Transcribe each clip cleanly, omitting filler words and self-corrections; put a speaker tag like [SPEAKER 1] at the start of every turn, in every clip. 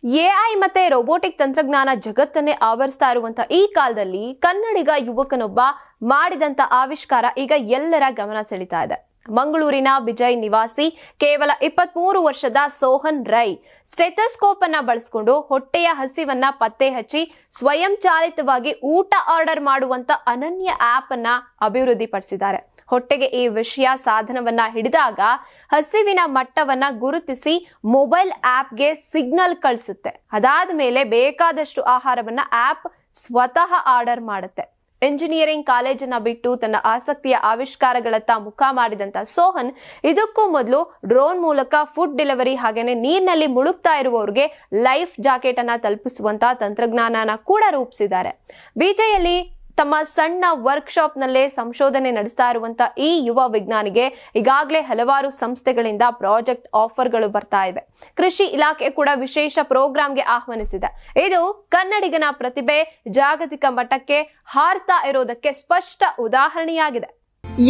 [SPEAKER 1] AI ಮತ್ತೆ robotic ತಂತ್ರಜ್ಞಾನ ಜಗತ್ತನ್ನೇ ಆವರಿಸ್ತಾ ಇರುವಂತ ಈ ಕಾಲದಲ್ಲಿ ಕನ್ನಡಿಗ ಯುವಕನೊಬ್ಬ ಮಾಡಿದಂತ ಆವಿಷ್ಕಾರ ಈಗ ಎಲ್ಲರ ಗಮನ ಸೆಳೀತಾ ಇದೆ. ಮಂಗಳೂರಿನ ವಿಜಯ್ ನಿವಾಸಿ ಕೇವಲ 23 ವರ್ಷದ ಸೋಹನ್ ರೈ ಸ್ಟೆಥೋಸ್ಕೋಪ್ ಅನ್ನ ಬಳಸಿಕೊಂಡು ಹೊಟ್ಟೆಯ ಹಸಿವನ್ನ ಪತ್ತೆ ಹಚ್ಚಿ ಸ್ವಯಂ ಚಾಲಿತವಾಗಿ ಊಟ ಆರ್ಡರ್ ಮಾಡುವಂತ ಅನನ್ಯ ಆಪ್ ಅನ್ನ ಅಭಿವೃದ್ಧಿಪಡಿಸಿದ್ದಾರೆ. ಹೊಟ್ಟೆಗೆ ಈ ವಿಷಯ ಸಾಧನವನ್ನ ಹಿಡಿದಾಗ ಹಸಿವಿನ ಮಟ್ಟವನ್ನ ಗುರುತಿಸಿ ಮೊಬೈಲ್ ಆಪ್ಗೆ ಸಿಗ್ನಲ್ ಕಳಿಸುತ್ತೆ. ಅದಾದ ಮೇಲೆ ಬೇಕಾದಷ್ಟು ಆಹಾರವನ್ನ ಆಪ್ ಸ್ವತಃ ಆರ್ಡರ್ ಮಾಡುತ್ತೆ. ಇಂಜಿನಿಯರಿಂಗ್ ಕಾಲೇಜನ್ನ ಬಿಟ್ಟು ತನ್ನ ಆಸಕ್ತಿಯ ಆವಿಷ್ಕಾರಗಳತ್ತ ಮುಖ ಮಾಡಿದಂತ ಸೋಹನ್ ಇದಕ್ಕೂ ಮೊದಲು ಡ್ರೋನ್ ಮೂಲಕ ಫುಡ್ ಡೆಲಿವರಿ ಹಾಗೇನೆ ನೀರಿನಲ್ಲಿ ಮುಳುಗ್ತಾ ಇರುವವರಿಗೆ ಲೈಫ್ ಜಾಕೆಟ್ ಅನ್ನ ತಲುಪಿಸುವಂತ ತಂತ್ರಜ್ಞಾನನ ಕೂಡ ರೂಪಿಸಿದ್ದಾರೆ. ಬಿಜೆಯಲ್ಲಿ ತಮ್ಮ ಸಣ್ಣ ವರ್ಕ್ಶಾಪ್ ನಲ್ಲೇ ಸಂಶೋಧನೆ ನಡೆಸ್ತಾ ಇರುವಂತ ಈ ಯುವ ವಿಜ್ಞಾನಿಗೆ ಈಗಾಗಲೇ ಹಲವಾರು ಸಂಸ್ಥೆಗಳಿಂದ ಪ್ರಾಜೆಕ್ಟ್ ಆಫರ್ಗಳು ಬರ್ತಾ ಇವೆ. ಕೃಷಿ ಇಲಾಖೆ ಕೂಡ ವಿಶೇಷ ಪ್ರೋಗ್ರಾಂಗೆ ಆಹ್ವಾನಿಸಿದೆ. ಇದು ಕನ್ನಡಿಗನ ಪ್ರತಿಭೆ ಜಾಗತಿಕ ಮಟ್ಟಕ್ಕೆ ಹಾರ್ತಾ ಇರೋದಕ್ಕೆ ಸ್ಪಷ್ಟ ಉದಾಹರಣೆಯಾಗಿದೆ.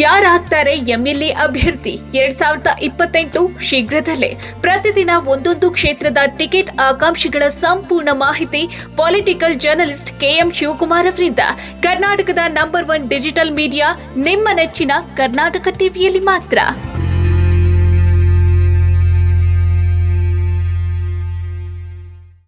[SPEAKER 2] ಯಾರಾಗ್ತಾರೆ ಎಂಎಲ್ಎ ಅಭ್ಯರ್ಥಿ 2028 ಶೀಘ್ರದಲ್ಲೇ. ಪ್ರತಿದಿನ ಒಂದೊಂದು ಕ್ಷೇತ್ರದ ಟಿಕೆಟ್ ಆಕಾಂಕ್ಷಿಗಳ ಸಂಪೂರ್ಣ ಮಾಹಿತಿ ಪೊಲಿಟಿಕಲ್ ಜರ್ನಲಿಸ್ಟ್ ಕೆಎಂ ಶಿವಕುಮಾರ್ ಅವರಿಂದ. ಕರ್ನಾಟಕದ ನಂಬರ್ 1 ಡಿಜಿಟಲ್ ಮೀಡಿಯಾ ನಿಮ್ಮ ನೆಚ್ಚಿನ ಕರ್ನಾಟಕ ಟಿವಿಯಲ್ಲಿ ಮಾತ್ರ.